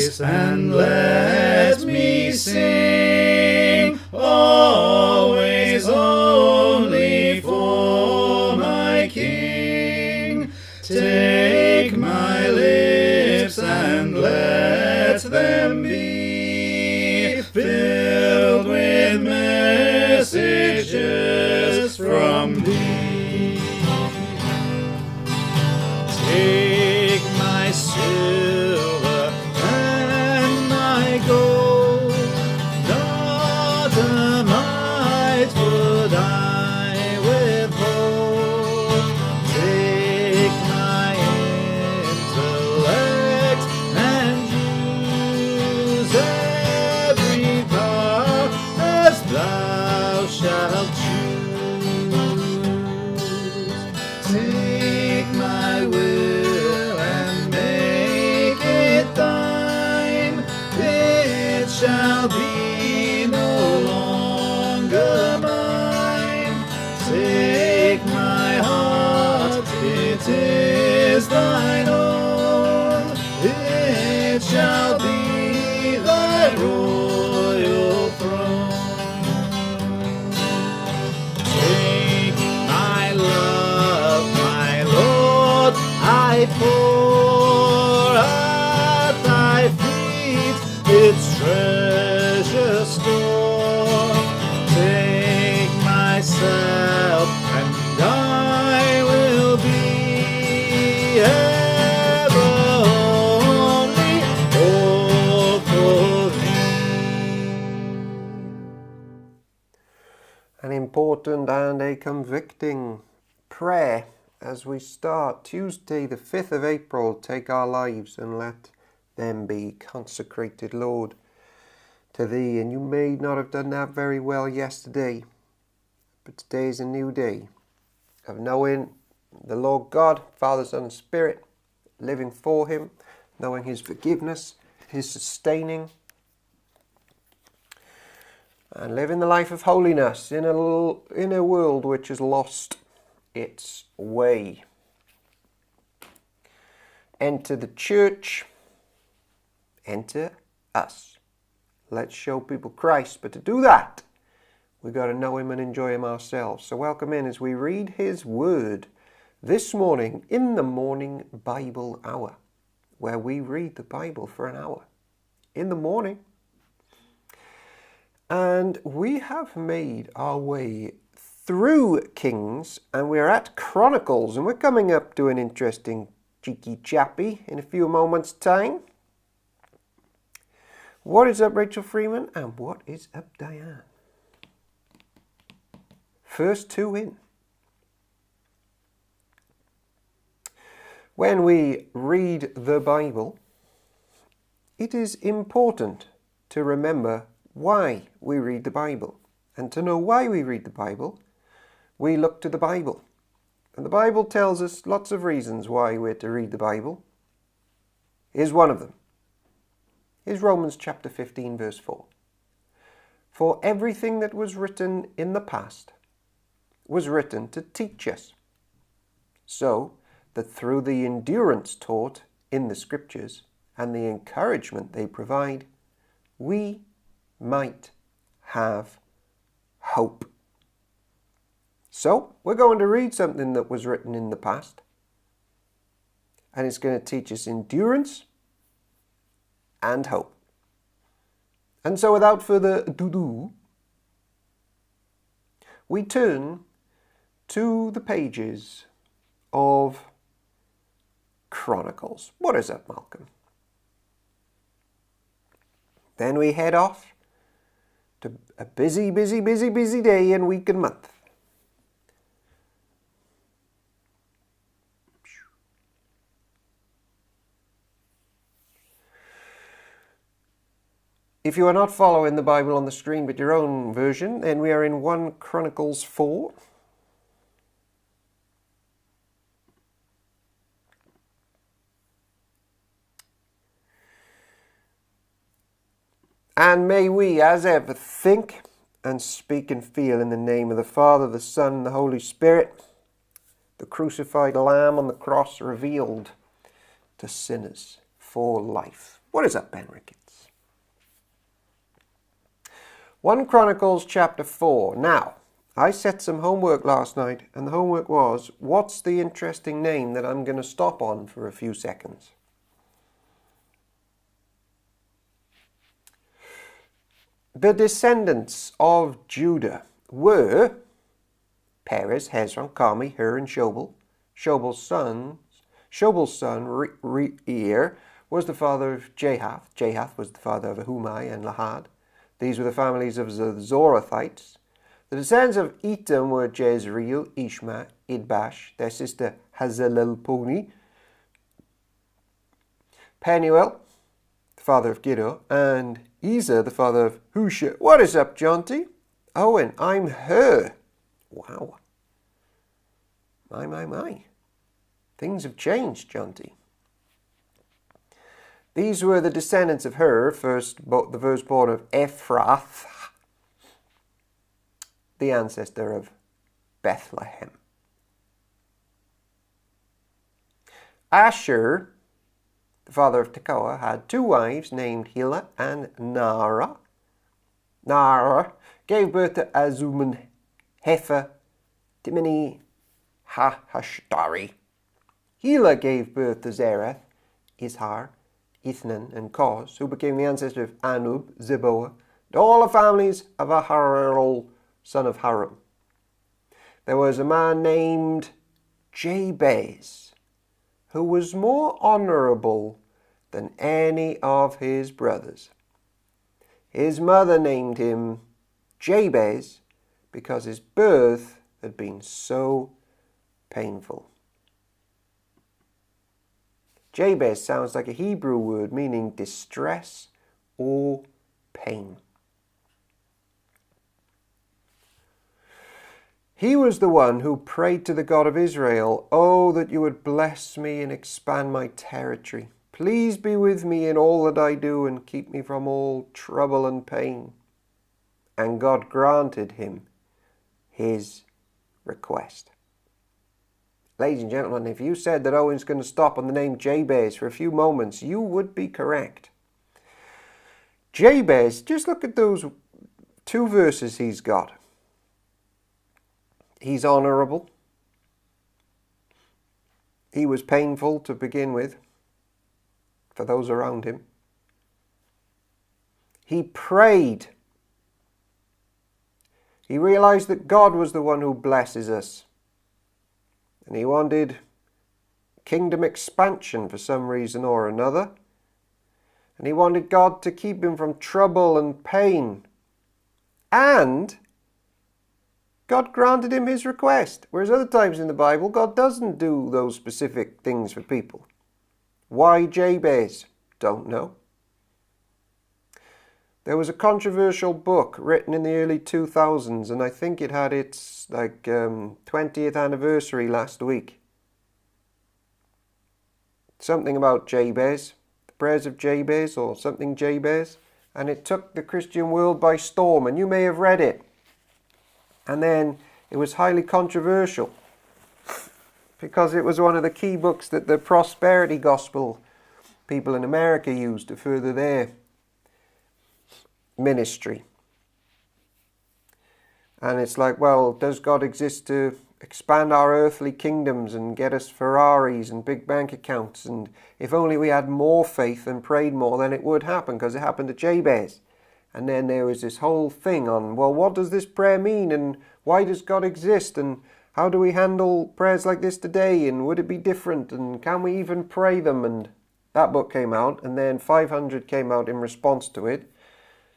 voice and let me sing, always only for my King. Take my lips and let them be filled with messages from thee. Take my silver and my gold, not a mite would I withhold. Take my intellect and use every part as thou shalt choose. Take my will and make it thine. It shall be no longer mine. Take my heart, it is thine own. It shall be thy royal throne. Take my love, my Lord, I pour at thy feet its treasure store. Take myself, and I will be ever only all for thee. An important and a convicting prayer as we start Tuesday the 5th of April. Take our lives and let them be consecrated, Lord, to thee. And you may not have done that very well yesterday, but today is a new day of knowing the Lord God, Father, Son, and Spirit, living for him, knowing his forgiveness, his sustaining, and living the life of holiness in a world which has lost its way. Enter the church, enter us. Let's show people Christ, but to do that, we've got to know him and enjoy him ourselves. So welcome in as we read his word this morning in the morning Bible hour, where we read the Bible for an hour in the morning. And we have made our way through Kings, and we're at Chronicles, and we're coming up to an interesting cheeky chappy in a few moments' time. What is up, Rachel Freeman? And what is up, Diane? First two in. When we read the Bible, it is important to remember why we read the Bible. And to know why we read the Bible, we look to the Bible. And the Bible tells us lots of reasons why we're to read the Bible. Here's one of them. Here's Romans chapter 15, verse 4. For everything that was written in the past was written to teach us, so that through the endurance taught in the Scriptures and the encouragement they provide, we might have hope. So, we're going to read something that was written in the past, and it's going to teach us endurance and hope. And so, without further ado, we turn to the pages of Chronicles. What is up, Malcolm? Then we head off to a busy day and week and month. If you are not following the Bible on the screen but your own version, then we are in 1 Chronicles 4. And may we, as ever, think and speak and feel in the name of the Father, the Son, and the Holy Spirit, the crucified Lamb on the cross revealed to sinners for life. What is up, Ben Ricketts? 1 Chronicles chapter 4. Now, I set some homework last night, and the homework was, what's the interesting name that I'm going to stop on for a few seconds? The descendants of Judah were Perez, Hezron, Carmi, Hur, and Shobal. Shobal's son Reir was the father of Jahath. Jahath was the father of Ahumai and Lahad. These were the families of the Zorathites. The descendants of Etam were Jezreel, Ishma, Idbash, their sister Hazelelponi, Penuel, the father of Giddo, and Ezer, the father of Husha. What is up, Jonty? Owen, I'm her. Wow. My. Things have changed, Jonty. These were the descendants of Hur, the firstborn of Ephrath, the ancestor of Bethlehem. Asher, the father of Tekoa, had two wives named Hila and Nara. Nara gave birth to Azuman, Hefer, Timini, Hashtari. Hila gave birth to Zereth, Ishar, Ithnan, and Koz, who became the ancestor of Anub, Zeboah, and all the families of Aharol, son of Haram. There was a man named Jabez, who was more honorable than any of his brothers. His mother named him Jabez because his birth had been so painful. Jabez sounds like a Hebrew word meaning distress or pain. He was the one who prayed to the God of Israel, "Oh, that you would bless me and expand my territory. Please be with me in all that I do and keep me from all trouble and pain." And God granted him his request. Ladies and gentlemen, if you said that Owen's going to stop on the name Jabez for a few moments, you would be correct. Jabez, just look at those two verses he's got. He's honorable. He was painful to begin with for those around him. He prayed. He realized that God was the one who blesses us. And he wanted kingdom expansion for some reason or another. And he wanted God to keep him from trouble and pain. And God granted him his request. Whereas other times in the Bible, God doesn't do those specific things for people. Why Jabez? Don't know. There was a controversial book written in the early 2000s, and I think it had its 20th anniversary last week. Something about Jabez, the prayers of Jabez, or something Jabez, and it took the Christian world by storm, and you may have read it. And then it was highly controversial because it was one of the key books that the prosperity gospel people in America used to further their ministry. And it's like, well, does God exist to expand our earthly kingdoms and get us Ferraris and big bank accounts? And if only we had more faith and prayed more, then it would happen, because it happened to Jabez. And then there was this whole thing on, well, what does this prayer mean? And why does God exist? And how do we handle prayers like this today? And would it be different? And can we even pray them? And that book came out, and then 500 came out in response to it,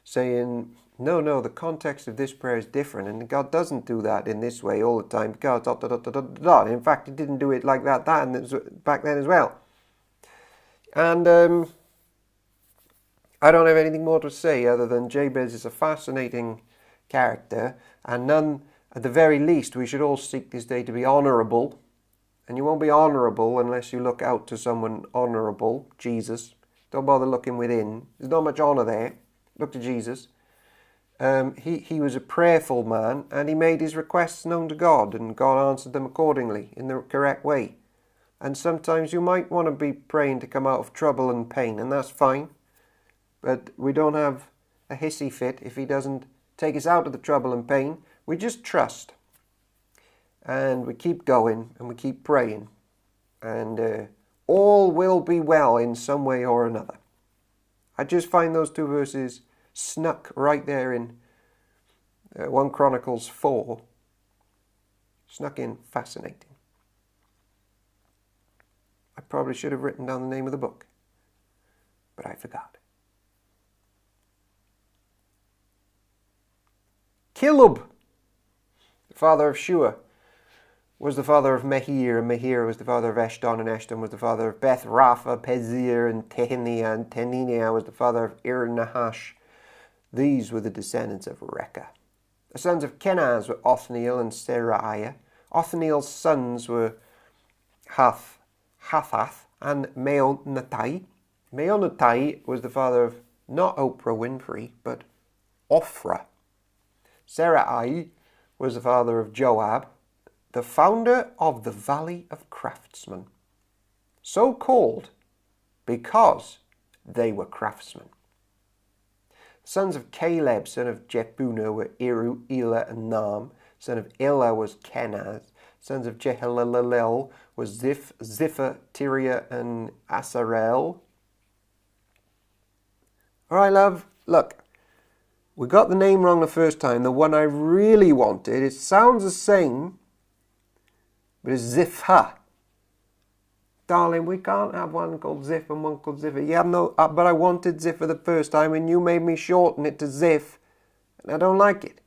saying, no, the context of this prayer is different, and God doesn't do that in this way all the time. God, ... In fact, He didn't do it like that back then as well. And I don't have anything more to say other than Jabez is a fascinating character, and at the very least, we should all seek this day to be honourable. And you won't be honourable unless you look out to someone honourable, Jesus. Don't bother looking within. There's not much honour there. Look to Jesus. He was a prayerful man, and he made his requests known to God, and God answered them accordingly in the correct way. And sometimes you might want to be praying to come out of trouble and pain, and that's fine. but we don't have a hissy fit if he doesn't take us out of the trouble and pain. We just trust. And we keep going and we keep praying. And all will be well in some way or another. I just find those two verses snuck right there in 1 Chronicles 4. Snuck in, fascinating. I probably should have written down the name of the book, but I forgot. Caleb, the father of Shua, was the father of Mehir, and Mehir was the father of Eshton, and Eshton was the father of Beth Rapha, Pezir, and Tehiniah, and Tehiniah was the father of Ir-Nahash. These were the descendants of Rekah. The sons of Kenaz were Othniel and Seraiah. Othniel's sons were Hathath and Meonotai. Meonotai was the father of not Oprah Winfrey, but Ophrah. Seraiah was the father of Joab, the founder of the Valley of Craftsmen, so called because they were craftsmen. The sons of Caleb, son of Jephunneh, were Eru, Elah, and Nam. Son of Elah was Kenaz. Sons of Jehalelel was Ziph, Zipha, Tiria, and Asarel. All right, love, look. We got the name wrong the first time. The one I really wanted, it sounds the same, but it's Zipha. Darling, we can't have one called Ziph and one called Zipha. Yeah, no, but I wanted Zipha the first time, and you made me shorten it to Ziph, and I don't like it.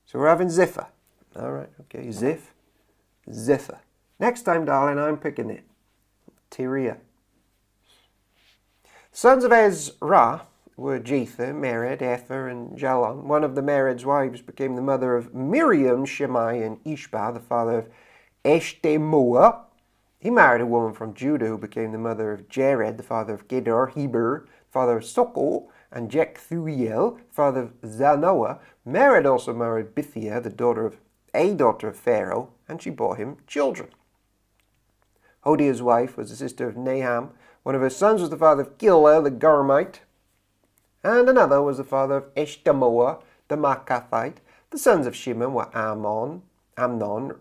So we're having Zipha. All right, okay, Ziph, Zipha. Next time, darling, I'm picking it. Tiria. Sons of Ezra were Jether, Mered, Ether, and Jalon. One of the Mered's wives became the mother of Miriam, Shemai, and Ishbah, the father of Eshtemoa. He married a woman from Judah who became the mother of Jared, the father of Gedor, Heber, father of Soko, and Jekthuiel, father of Zanoah. Mered also married Bithiah, the daughter of Pharaoh, and she bore him children. Hodiah's wife was the sister of Naham. One of her sons was the father of Gillah, the Garmite, and another was the father of Eshtemoa, the Makathite. The sons of Shimon were Amnon,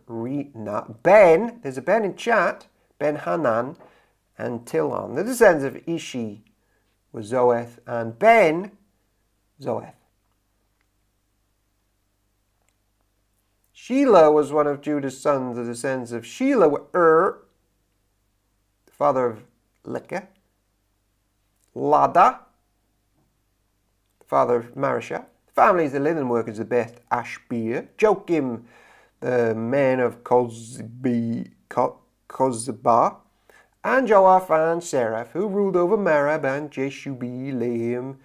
Rina, Ben, there's a Ben in chat, Ben Hanan, and Tilon. The descendants of Ishi were Zoeth, and Ben, Zoeth. Shelah was one of Judah's sons. The descendants of Shelah were the father of Lecah, Lada, the father of Marishah. The families of the linen workers of Beth Ashbir, Joachim, the men of Kozbah, and Joaph and Seraph, who ruled over Merab and Jeshubi-Lehem.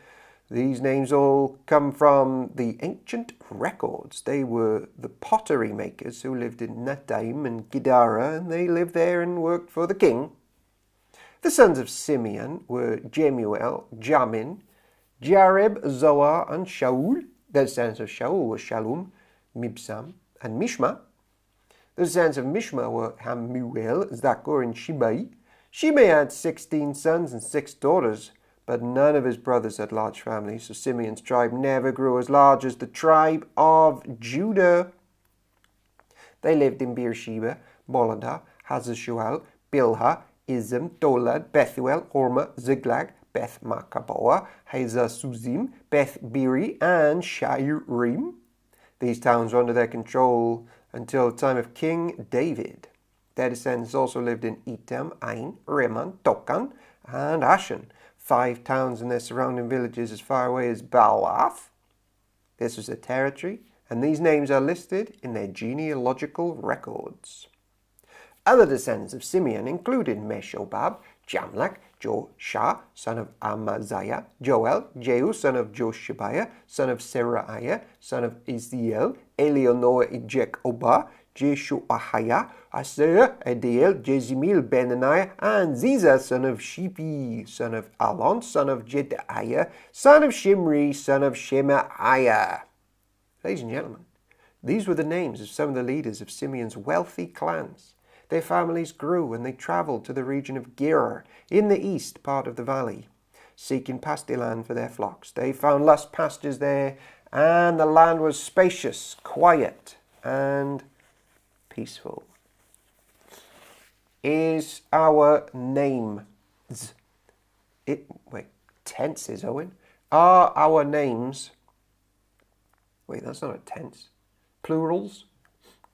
These names all come from the ancient records. They were the pottery makers who lived in Nataim and Gidara, and they lived there and worked for the king. The sons of Simeon were Jemuel, Jamin, Jareb, Zoar, and Shaul. The descendants of Shaul were Shalom, Mibsam, and Mishma. The descendants of Mishma were Hamuel, Zakur, and Shibai. Shimei had 16 sons and 6 daughters, but none of his brothers had large families, so Simeon's tribe never grew as large as the tribe of Judah. They lived in Beersheba, Moladah, Hazar-Shual, Bilhah, Izim, Dolad, Bethuel, Hormah, Ziklag, Beth Makaboa, Hazar-Suzim, Beth Biri, and Shairim. These towns were under their control until the time of King David. Their descendants also lived in Etam, Ain, Rimmon, Tokan, and Ashan, 5 towns and their surrounding villages as far away as Baalath. This was their territory, and these names are listed in their genealogical records. Other descendants of Simeon included Meshobab, Jamlech, Joshah, son of Amaziah, Joel, Jehu, son of Joshabiah, son of Seraiah, son of Isiel, Eleonor, Jekobah, Jeshoahiah, Asir, Adiel, Jezimil, Benaniah, and Ziza, son of Shipi, son of Alon, son of Jedaiah, son of Shimri, son of Shemaiah. Ladies and gentlemen, these were the names of some of the leaders of Simeon's wealthy clans. Their families grew and they travelled to the region of Gerar in the east part of the valley. seeking pasture land for their flocks. They found lush pastures there, and the land was spacious, quiet, and peaceful. Is our names, tenses, Owen? Are our names, that's not a tense, plurals,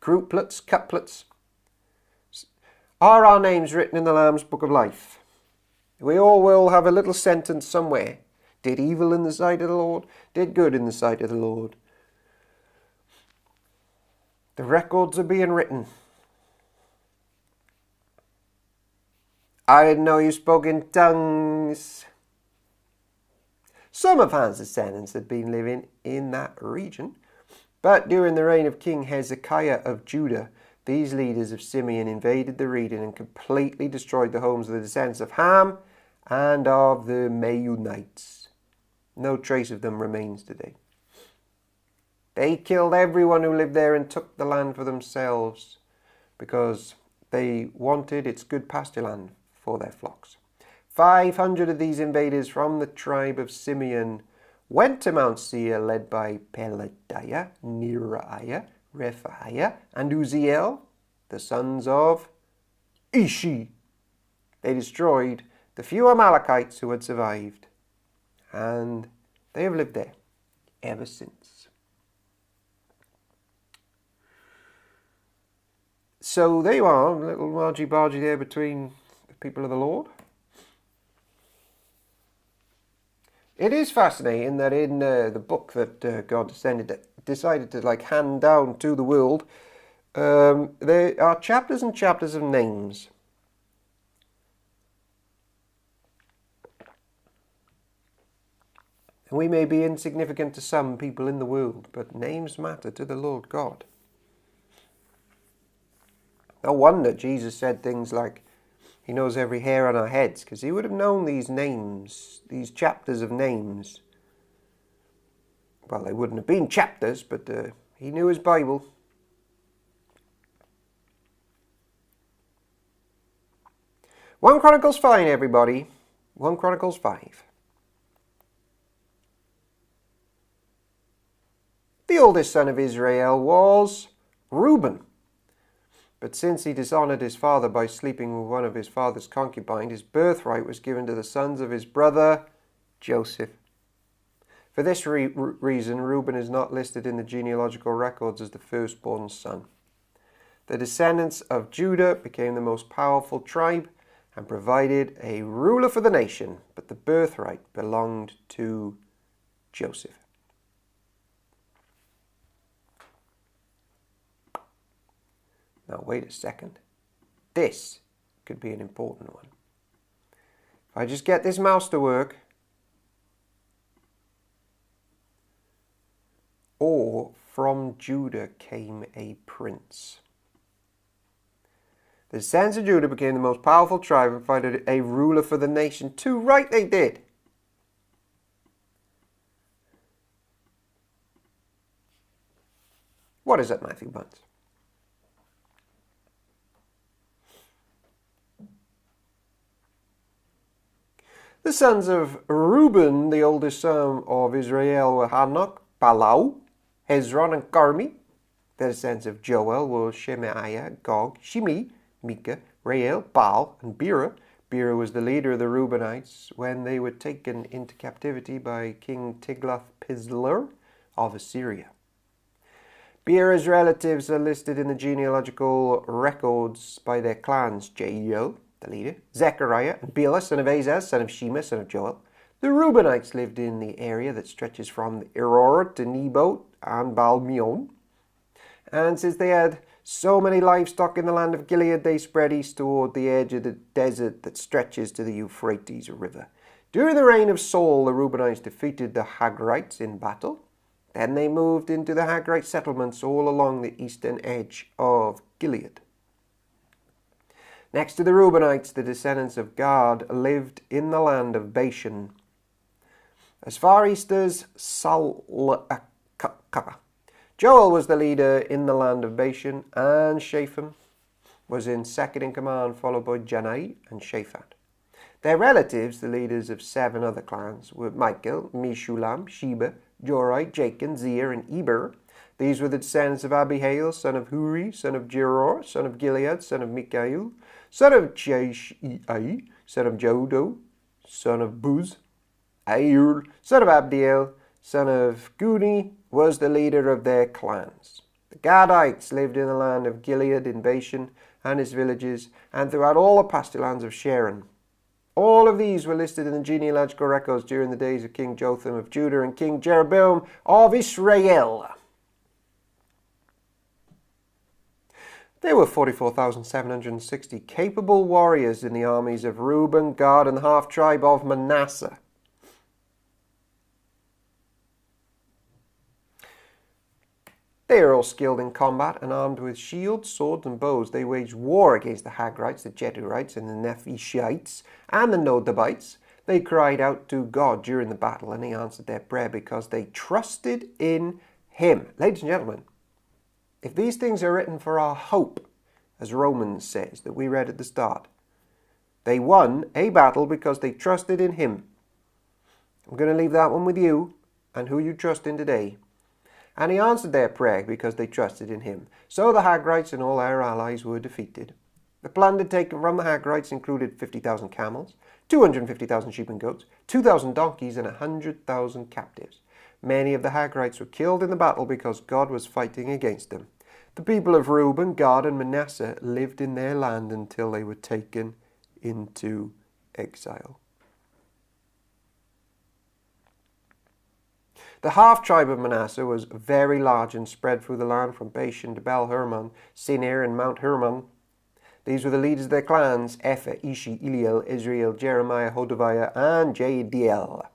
grouplets, couplets? Are our names written in the Lamb's Book of Life? We all will have a little sentence somewhere. Did evil in the sight of the Lord, did good in the sight of the Lord. The records are being written. I didn't know you spoke in tongues. Some of Hans' descendants had been living in that region, but during the reign of King Hezekiah of Judah, these leaders of Simeon invaded the region and completely destroyed the homes of the descendants of Ham and of the Meunites. No trace of them remains today. They killed everyone who lived there and took the land for themselves because they wanted its good pasture land for their flocks. 500 of these invaders from the tribe of Simeon went to Mount Seir, led by Pelatiah, Neriah, Rephaiah, and Uzziel, the sons of Ishi. They destroyed the few Amalekites who had survived, and they have lived there ever since. So there you are, a little argy-bargy there between the people of the Lord. It is fascinating that in the book that God decided to hand down to the world, there are chapters and chapters of names. And we may be insignificant to some people in the world, but names matter to the Lord God. No wonder Jesus said things like, He knows every hair on our heads, because He would have known these names, these chapters of names. Well, they wouldn't have been chapters, but He knew His Bible. One Chronicles 5, everybody. 1 Chronicles 5. The oldest son of Israel was Reuben. But since he dishonored his father by sleeping with one of his father's concubines, his birthright was given to the sons of his brother Joseph. For this reason, Reuben is not listed in the genealogical records as the firstborn son. The descendants of Judah became the most powerful tribe and provided a ruler for the nation, but the birthright belonged to Joseph. Now, wait a second. This could be an important one. If I just get this mouse to work. Or from Judah came a prince. The descendants of Judah became the most powerful tribe and provided a ruler for the nation. Too right they did. What is that, Matthew Bunce? The sons of Reuben, the oldest son of Israel, were Hanok, Palau, Hezron, and Carmi. The descendants of Joel were Shemaiah, Gog, Shimi, Micah, Rael, Baal, and Bera. Bera was the leader of the Reubenites when they were taken into captivity by King Tiglath-Pileser of Assyria. Bera's relatives are listed in the genealogical records by their clans: Jeiel, the leader, Zechariah, and Bela, son of Azaz, son of Shema, son of Joel. The Reubenites lived in the area that stretches from the Eror to Nebo and Baal-meon. And since they had so many livestock in the land of Gilead, they spread east toward the edge of the desert that stretches to the Euphrates River. During the reign of Saul, the Reubenites defeated the Hagrites in battle. Then they moved into the Hagrite settlements all along the eastern edge of Gilead. Next to the Reubenites, the descendants of Gad lived in the land of Bashan, as far east as Salcah. Joel was the leader in the land of Bashan, and Shaphan was in second in command, followed by Janai and Shaphat. Their relatives, the leaders of 7 other clans, were Michael, Meshulam, Sheba, Jorai, Jachin, Zir, and Eber. These were the descendants of Abihail, son of Huri, son of Jeror, son of Gilead, son of Mikael, son of Jeshai, son of Jodo, son of Buz. Aur, son of Abdiel, son of Guni, was the leader of their clans. The Gadites lived in the land of Gilead in Bashan and its villages, and throughout all the pasture lands of Sharon. All of these were listed in the genealogical records during the days of King Jotham of Judah and King Jeroboam of Israel. There were 44,760 capable warriors in the armies of Reuben, Gad, and the half-tribe of Manasseh. They are all skilled in combat and armed with shields, swords, and bows. They waged war against the Hagrites, the Jedurites, and the Nephishites, and the Nodabites. They cried out to God during the battle, and he answered their prayer because they trusted in him. Ladies and gentlemen, if these things are written for our hope, as Romans says, that we read at the start, they won a battle because they trusted in him. I'm going to leave that one with you and who you trust in today. And he answered their prayer because they trusted in him. So the Hagrites and all their allies were defeated. The plunder taken from the Hagrites included 50,000 camels, 250,000 sheep and goats, 2,000 donkeys, and 100,000 captives. Many of the Hagrites were killed in the battle because God was fighting against them. The people of Reuben, Gad, and Manasseh lived in their land until they were taken into exile. The half-tribe of Manasseh was very large and spread through the land from Bashan to Baal-Hermon, Sinir, and Mount Hermon. These were the leaders of their clans: Epher, Ishi, Eliel, Israel, Jeremiah, Hodaviah, and Jadiel.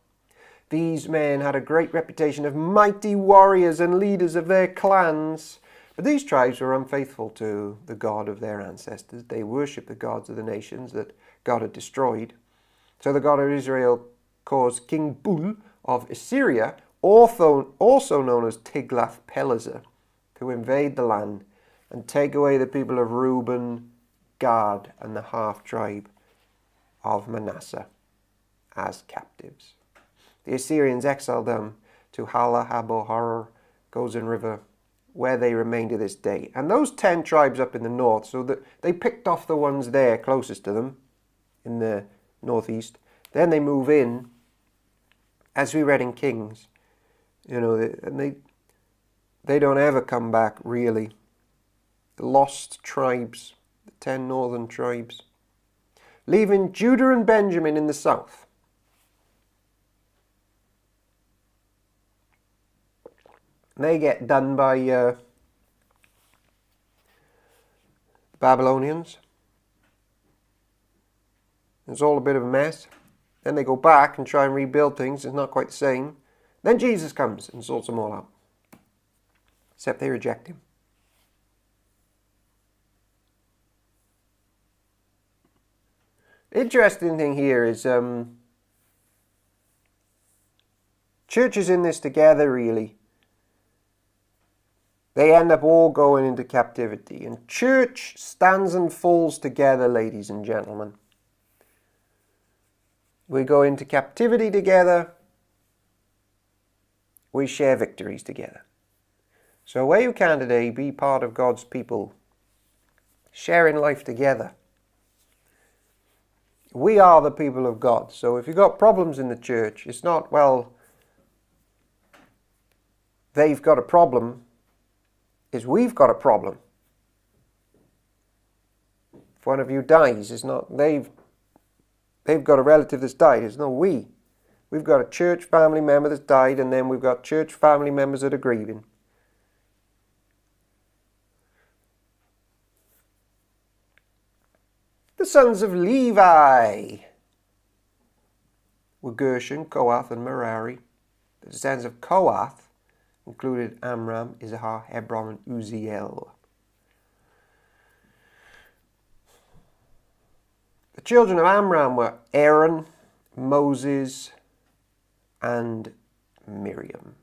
These men had a great reputation of mighty warriors and leaders of their clans. But these tribes were unfaithful to the God of their ancestors. They worshipped the gods of the nations that God had destroyed. So the God of Israel caused King Bul of Assyria, also known as Tiglath-Pileser, to invade the land and take away the people of Reuben, Gad, and the half-tribe of Manasseh as captives. The Assyrians exiled them to Hala, Habohar, Gozan River, where they remain to this day. And those 10 tribes up in the north, so that they picked off the ones there closest to them in the northeast. Then they move in, as we read in Kings, and they don't ever come back, really. The lost tribes, the 10 northern tribes, leaving Judah and Benjamin in the south. They get done by the Babylonians. It's all a bit of a mess. Then they go back and try and rebuild things. It's not quite the same. Then Jesus comes and sorts them all out. Except they reject him. Interesting thing here is church is in this together, really. They end up all going into captivity. And church stands and falls together, ladies and gentlemen. We go into captivity together. We share victories together. So where you can today, be part of God's people, sharing life together. We are the people of God. So if you've got problems in the church, it's not, well, they've got a problem. It's we've got a problem. If one of you dies, it's not they've got a relative that's died. It's not we. We've got a church family member that's died, and then we've got church family members that are grieving. The sons of Levi were Gershon, Kohath, and Merari. The descendants of Kohath included Amram, Issachar, Hebron, and Uzziel. The children of Amram were Aaron, Moses, and Miriam.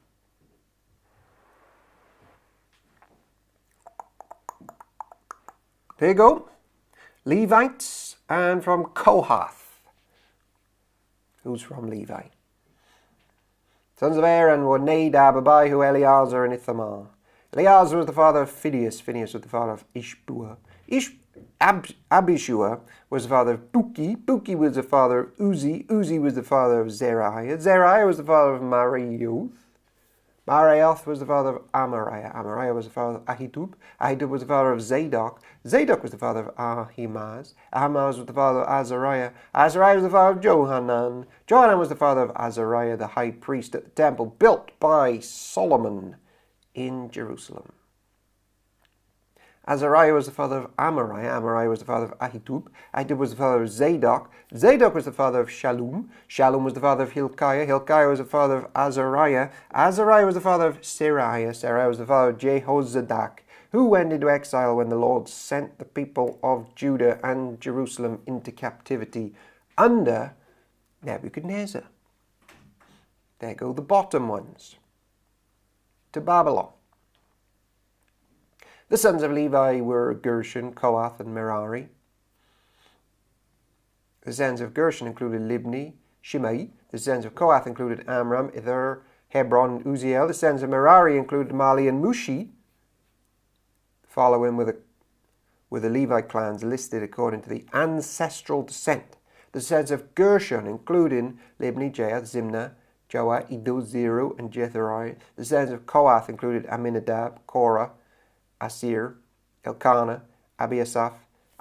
There you go. Levites, and from Kohath who's from Levi. Sons of Aaron were Nadab, Abihu, Eleazar, and Ithamar. Eleazar was the father of Phinehas. Phinehas was the father of Ishbua. Abishua was the father of Buki. Buki was the father of Uzi. Uzi was the father of Zeriah. Zeriah was the father of Marioth. Marioth was the father of Amariah. Amariah was the father of Ahitub. Ahitub was the father of Zadok. Zadok was the father of Ahimaaz. Ahimaaz was the father of Azariah. Azariah was the father of Johanan. Johanan was the father of Azariah, the high priest at the temple built by Solomon in Jerusalem. Azariah was the father of Amariah. Amariah was the father of Ahitub. Ahitub was the father of Zadok. Zadok was the father of Shallum. Shallum was the father of Hilkiah. Hilkiah was the father of Azariah. Azariah was the father of Seraiah. Seraiah was the father of Jehozadak, who went into exile when the Lord sent the people of Judah and Jerusalem into captivity under Nebuchadnezzar. There go the bottom ones. To Babylon. The sons of Levi were Gershon, Kohath, and Merari. The sons of Gershon included Libni, Shimei. The sons of Kohath included Amram, Ither, Hebron, and Uziel. The sons of Merari included Mali and Mushi. Following with the Levite clans listed according to the ancestral descent. The sons of Gershon including Libni, Jahath, Zimna, Joah, Iddo, Zeru, and Jetheriah. The sons of Kohath included Aminadab, Korah, Asir, Elkanah, Abiasaph,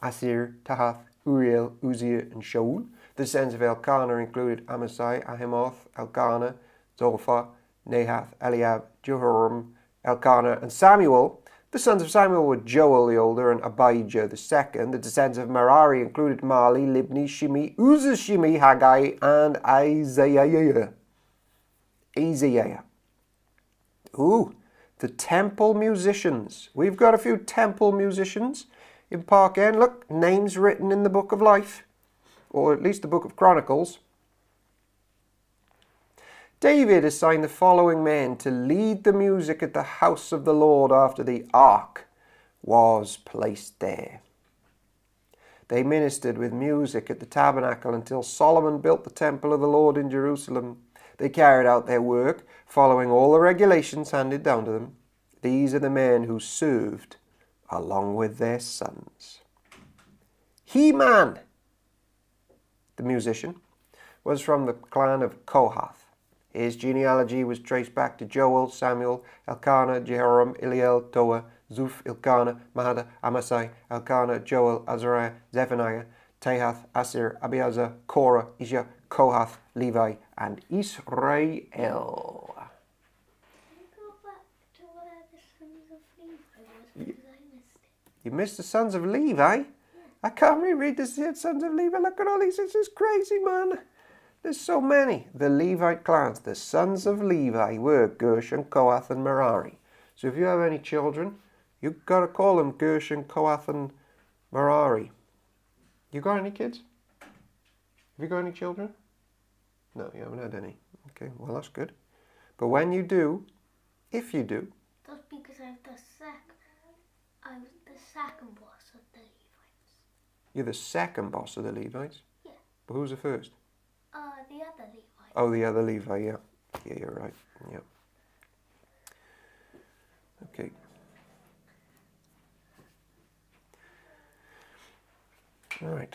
Asir, Tahath, Uriel, Uzziah, and Shaul. The sons of Elkanah included Amasai, Ahimoth, Elkanah, Zophah, Nahath, Eliab, Jehoram, Elkanah, and Samuel. The sons of Samuel were Joel the older and Abijah the second. The descendants of Merari included Mali, Libni, Shimi, Uzzah, Shimi, Haggai, and Isaiah. Ooh, the temple musicians. We've got a few temple musicians in Park End. Look, names written in the book of life, or at least the book of Chronicles. David assigned the following men to lead the music at the house of the Lord after the ark was placed there. They ministered with music at the tabernacle until Solomon built the temple of the Lord in Jerusalem. They carried out their work, following all the regulations handed down to them. These are the men who served along with their sons. Heman, the musician, was from the clan of Kohath. His genealogy was traced back to Joel, Samuel, Elkanah, Jehoram, Eliel, Toah, Zuph, Elkanah, Mahada, Amasai, Elkanah, Joel, Azariah, Zephaniah, Tahath, Asir, Abiazar, Korah, Isha, Kohath, Levi, and Israel. Can you go back to where the sons of Levi was, because I missed it. You missed the sons of Levi? Yeah. I can't reread the sons of Levi. Look at all these. This is crazy, man. There's so many. The Levite clans, the sons of Levi, were Gershon, Kohath, and Merari. So if you have any children, you've got to call them Gershon, Kohath, and Merari. You got any kids? Have you got any children? No, you haven't had any. Okay, well, that's good. But when you do, if you do... That's because I was the second boss of the Levites. You're the second boss of the Levites? Yeah. But who's the first? The other Levites. Oh, the other Levi, yeah. Yeah, you're right. Yeah. Okay. All right.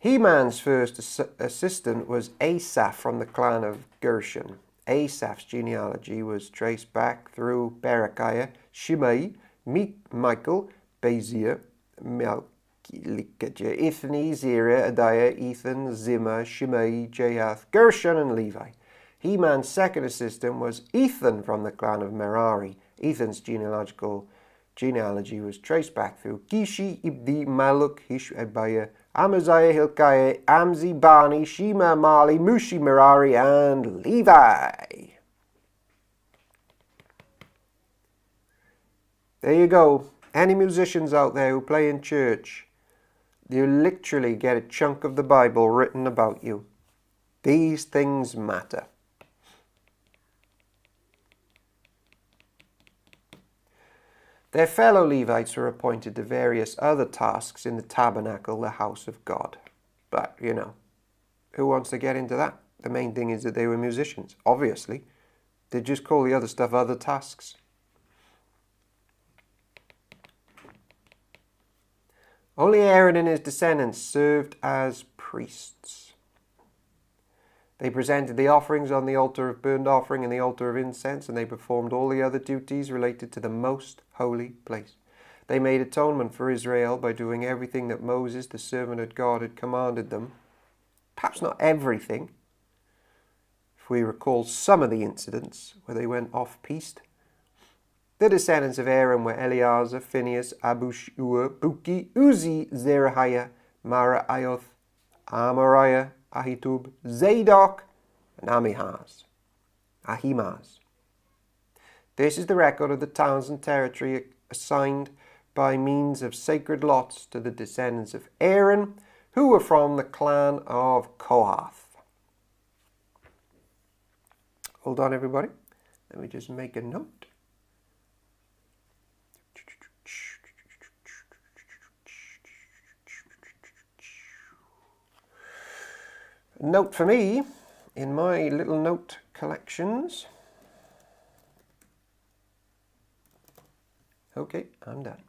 Heman's first assistant was Asaph from the clan of Gershon. Asaph's genealogy was traced back through Berechiah, Shimei, Michael, Beziah, Melchijah, Ithni, Zerah, Adiah, Ethan, Zimah, Shimei, Jahath, Gershon, and Levi. Heman's second assistant was Ethan from the clan of Merari. Ethan's genealogy was traced back through Kishi, Ibdi, Maluk, Hish, Abiah, Amaziah, Hilkiah, Amzi, Bani, Shema, Mali, Mushi, Merari, and Levi. There you go. Any musicians out there who play in church, you literally get a chunk of the Bible written about you. These things matter. Their fellow Levites were appointed to various other tasks in the tabernacle, the house of God. But, you know, Who wants to get into that? The main thing is that they were musicians. Obviously, they just call the other stuff other tasks. Only Aaron and his descendants served as priests. They presented the offerings on the altar of burnt offering and the altar of incense, and they performed all the other duties related to the most holy place. They made atonement for Israel by doing everything that Moses, the servant of God, had commanded them. Perhaps not everything. If we recall some of the incidents where they went off-piste. The descendants of Aaron were Eleazar, Phinehas, Abishua, Buki, Uzi, Zerahiah, Maraaioth, Amariah, Ahitub, Zadok, and Ahimaaz. This is the record of the towns and territory assigned by means of sacred lots to the descendants of Aaron, who were from the clan of Kohath. Hold on, everybody. Let me just make a note. Note for me in my little note collections. Okay, I'm done.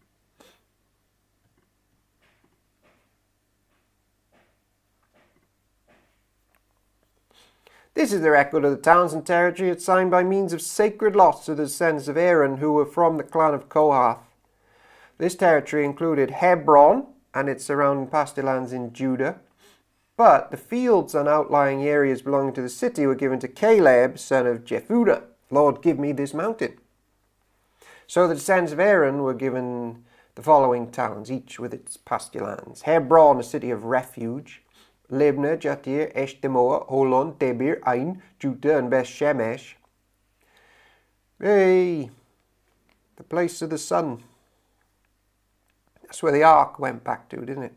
This is the record of the towns and territory assigned by means of sacred lots to the descendants of Aaron, who were from the clan of Kohath. This territory included Hebron and its surrounding pasture lands in Judah, but the fields and outlying areas belonging to the city were given to Caleb, son of Jephunneh. Lord, give me this mountain. So the descendants of Aaron were given the following towns, each with its pasture lands. Hebron, a city of refuge. Libnah, Jatir, Eshtemoa, Holon, Debir, Ain, Judah, and Beth Shemesh. Hey, the place of the sun. That's where the ark went back to, didn't it?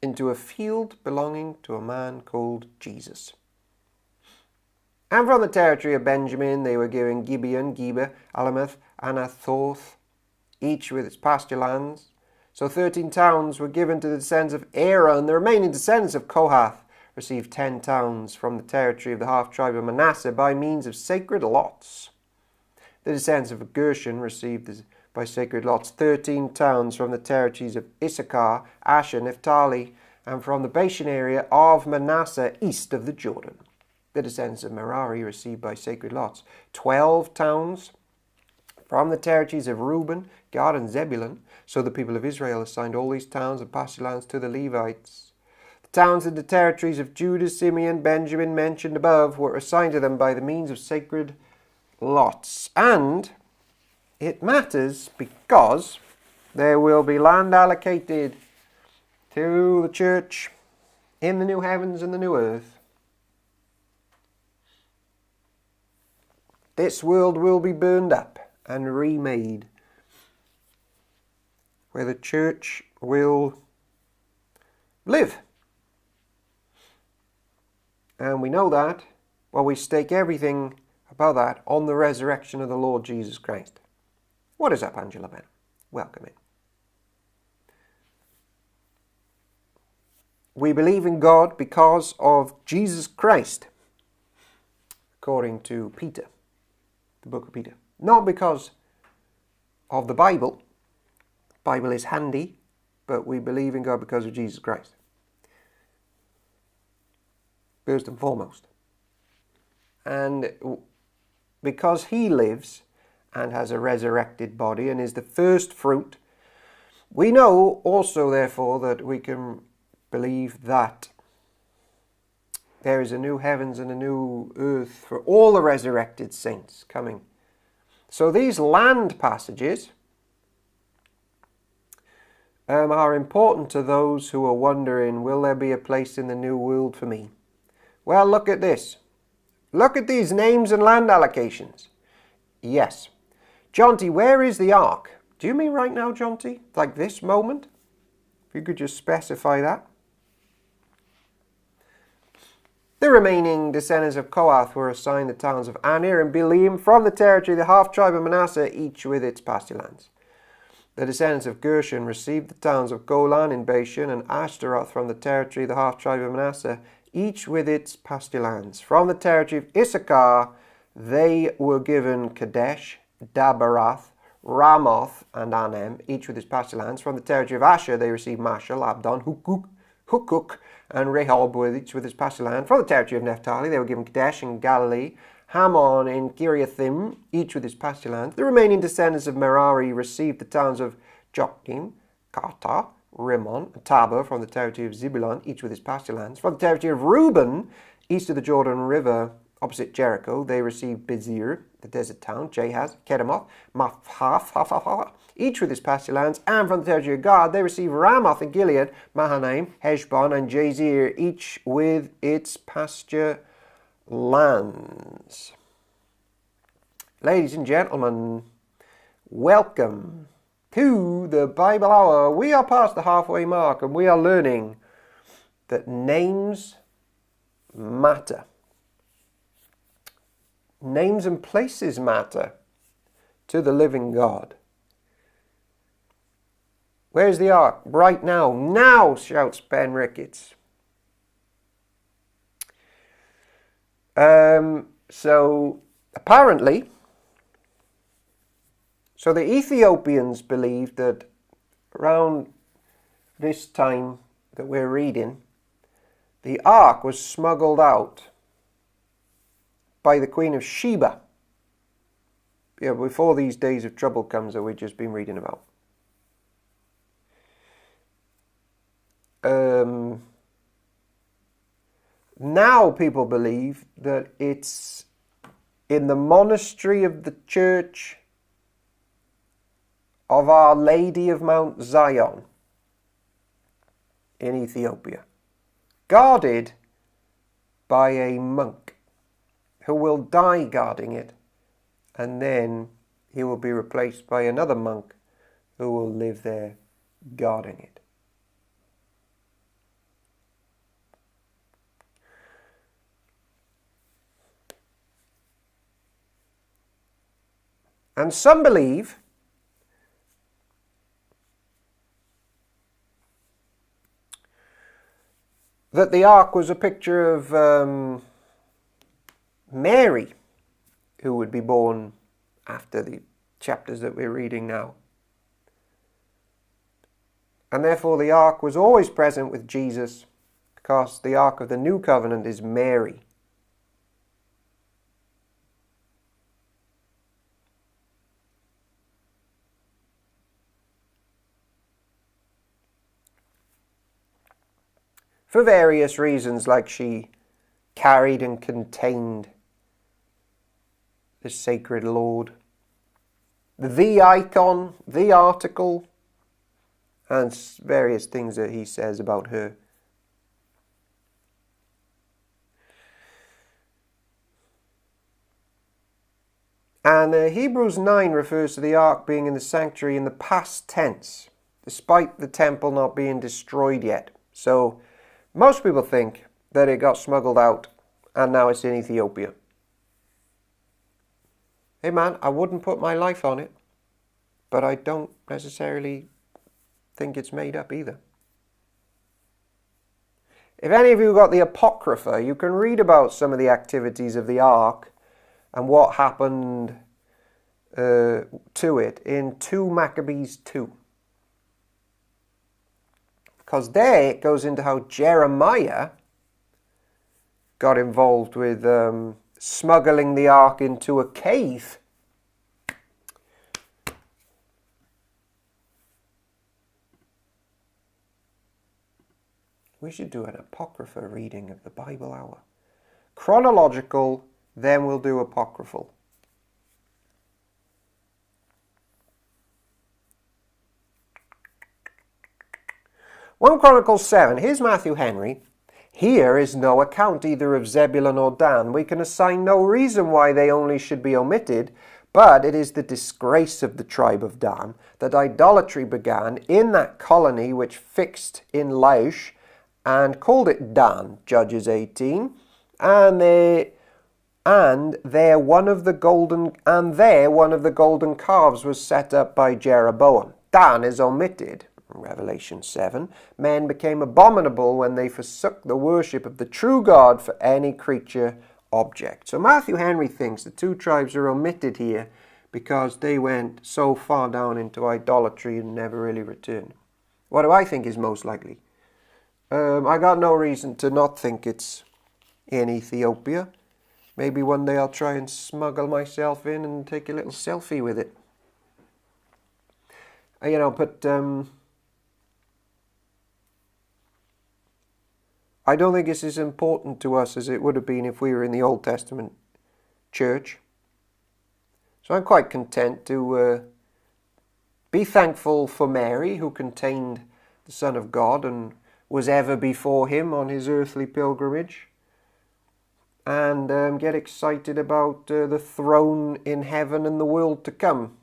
Into a field belonging to a man called Jesus. And from the territory of Benjamin they were given Gibeon, Geba, Alamoth, Anathoth, each with its pasture lands. So 13 towns were given to the descendants of Aaron. The remaining descendants of Kohath received 10 towns from the territory of the half-tribe of Manasseh by means of sacred lots. The descendants of Gershon received by sacred lots 13 towns from the territories of Issachar, Asher, Naphtali, and from the Bashan area of Manasseh east of the Jordan. The descendants of Merari received by sacred lots 12 towns from the territories of Reuben, Gad, and Zebulun. So the people of Israel assigned all these towns and pasture lands to the Levites. The towns in the territories of Judah, Simeon, Benjamin mentioned above were assigned to them by the means of sacred lots. And it matters because there will be land allocated to the church in the new heavens and the new earth. This world will be burned up and remade, where the church will live. And we know that, well, we stake everything about that on the resurrection of the Lord Jesus Christ. What is up, Angela Ben? Welcome in. We believe in God because of Jesus Christ, according to Peter, the book of Peter. Not because of the Bible. The Bible is handy, but we believe in God because of Jesus Christ. First and foremost. And because he lives and has a resurrected body and is the first fruit, we know also, therefore, that we can believe that there is a new heavens and a new earth for all the resurrected saints coming. So these land passages are important to those who are wondering, will there be a place in the new world for me? Well, look at this. Look at these names and land allocations. Yes. Jonty, where is the ark? Do you mean right now, Jonty? Like this moment? If you could just specify that. The remaining descendants of Kohath were assigned the towns of Anir and Bileam from the territory of the half-tribe of Manasseh, each with its pasture lands. the descendants of Gershon received the towns of Golan in Bashan and Ashtaroth from the territory of the half-tribe of Manasseh, each with its pasture lands. From the territory of Issachar, they were given Kadesh, Dabarath, Ramoth, and Anem, each with its pasture lands. From the territory of Asher, they received Mashal, Abdon, Hukuk, and Rehob, each with its pasture land. From the territory of Naphtali, they were given Kadesh in Galilee, Hammon in Kiriathim, each with its pasture land. The remaining descendants of Merari received the towns of Jokim, Karta, Rimmon, and Tabor from the territory of Zebulun, each with its pasture lands. From the territory of Reuben, east of the Jordan River, opposite Jericho, they received Bezir, the desert town, Jahaz, Kedemoth, Maphah, each with its pasture lands. And from the territory of Gad, they received Ramoth in Gilead, Mahanaim, Heshbon, and Jazer, each with its pasture lands. Ladies and gentlemen, welcome to the Bible Hour. We are past the halfway mark and we are learning that names matter. Names and places matter to the living God. Where's the ark? Right now. Now, shouts Ben Ricketts. So apparently, the Ethiopians believed that around this time that we're reading, the ark was smuggled out by the Queen of Sheba. Yeah, before these days of trouble comes that we've just been reading about. Now people believe that it's in the monastery of the Church of Our Lady of Mount Zion in Ethiopia, guarded by a monk who will die guarding it, and then he will be replaced by another monk who will live there guarding it. And some believe that the ark was a picture of Mary, who would be born after the chapters that we're reading now. And therefore the ark was always present with Jesus, because the ark of the new covenant is Mary. For various reasons, like she carried and contained the sacred Lord, the icon, the article, and various things that he says about her. And Hebrews 9 refers to the ark being in the sanctuary in the past tense, despite the temple not being destroyed yet. So most people think that it got smuggled out and now it's in Ethiopia. Hey man, I wouldn't put my life on it, but I don't necessarily think it's made up either. If any of you got the Apocrypha, you can read about some of the activities of the ark and what happened to it in 2 Maccabees 2. Because there it goes into how Jeremiah got involved with smuggling the ark into a cave. We should do an Apocrypha reading of the Bible Hour. Chronological, then we'll do apocryphal. 1 Chronicles 7. Here's Matthew Henry. Here is no account either of Zebulun or Dan. We can assign no reason why they only should be omitted, but it is the disgrace of the tribe of Dan that idolatry began in that colony which fixed in Laish and called it Dan, Judges 18, and there one of the golden calves was set up by Jeroboam. Dan is omitted. In Revelation 7, men became abominable when they forsook the worship of the true God for any creature object. So Matthew Henry thinks the two tribes are omitted here because they went so far down into idolatry and never really returned. What do I think is most likely? I got no reason to not think it's in Ethiopia. Maybe one day I'll try and smuggle myself in and take a little selfie with it. But I don't think it's as important to us as it would have been if we were in the Old Testament church. So I'm quite content to be thankful for Mary, who contained the Son of God and was ever before him on his earthly pilgrimage, and get excited about the throne in heaven and the world to come.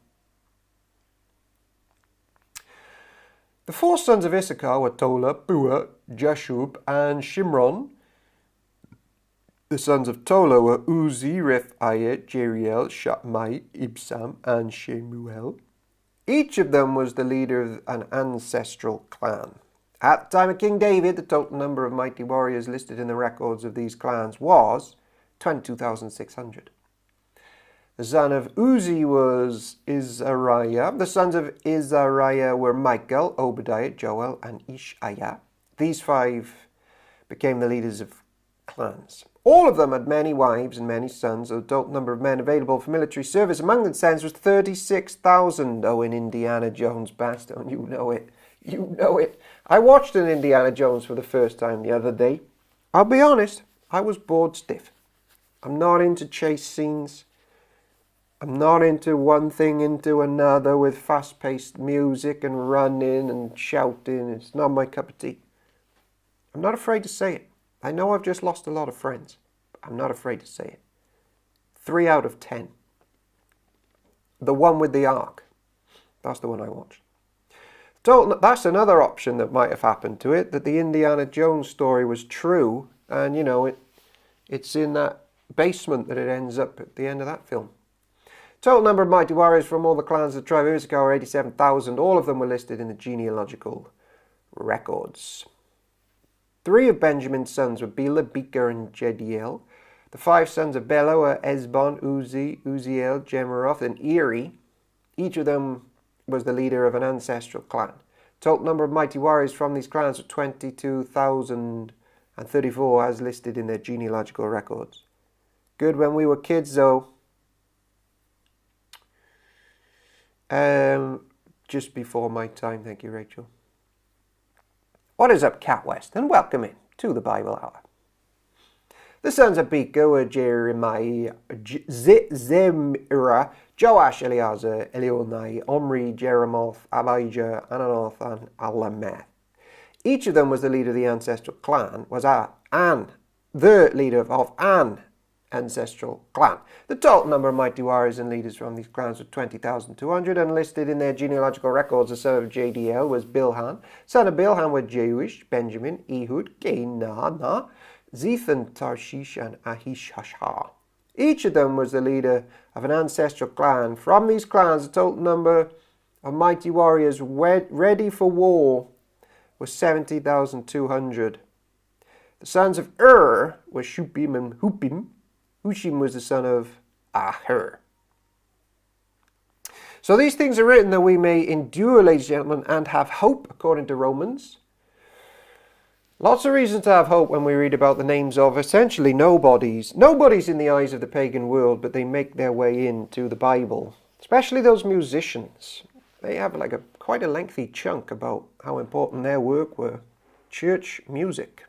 The four sons of Issachar were Tola, Pua, Jashub, and Shimron. The sons of Tola were Uzi, Rephaiah, Jeriel, Shammai, Ibsam, and Shemuel. Each of them was the leader of an ancestral clan. At the time of King David, the total number of mighty warriors listed in the records of these clans was 22,600. The son of Uzi was Izariah. The sons of Izariah were Michael, Obadiah, Joel, and Ishiah. These five became the leaders of clans. All of them had many wives and many sons. The total number of men available for military service among the descendants was 36,000. Oh, in Indiana Jones, Bastogne, you know it. You know it. I watched an Indiana Jones for the first time the other day. I'll be honest, I was bored stiff. I'm not into chase scenes. I'm not into one thing into another with fast-paced music and running and shouting. It's not my cup of tea. I'm not afraid to say it. I know I've just lost a lot of friends. But I'm not afraid to say it. 3 out of 10. The one with the ark. That's the one I watched. That's another option that might have happened to it, that the Indiana Jones story was true, and it's in that basement that it ends up at the end of that film. Total number of mighty warriors from all the clans of the tribe of Issachar were 87,000. All of them were listed in the genealogical records. 3 of Benjamin's sons were Bela, Becher, and Jediel. The 5 sons of Bela were Esbon, Uzi, Uziel, Jemeroth, and Eri. Each of them was the leader of an ancestral clan. Total number of mighty warriors from these clans were 22,034 as listed in their genealogical records. Good when we were kids though. Just before my time, thank you, Rachel. What is up, Cat West, and welcome in to the Bible Hour. The sons of Becher were Jeremiah, Zemira, Joash, Eleazar, Elionai, Omri, Jeremoth, Abijah, Ananoth, and Alameth. Each of them was the leader of the ancestral clan, the leader of an ancestral clan. The total number of mighty warriors and leaders from these clans was 20,200, and listed in their genealogical records, the son of Jadiel was Bilhan. Son of Bilhan were Jewish, Benjamin, Ehud, Kenana, Zethan, Tarshish, and Ahishashar. Each of them was the leader of an ancestral clan. From these clans, the total number of mighty warriors ready for war was 70,200. The sons of were Shupim and Hupim. Hushim was the son of Aher. So these things are written that we may endure, ladies and gentlemen, and have hope, according to Romans. Lots of reasons to have hope when we read about the names of essentially nobodies. Nobodies in the eyes of the pagan world, but they make their way into the Bible. Especially those musicians. They have quite a lengthy chunk about how important their work were. Church music.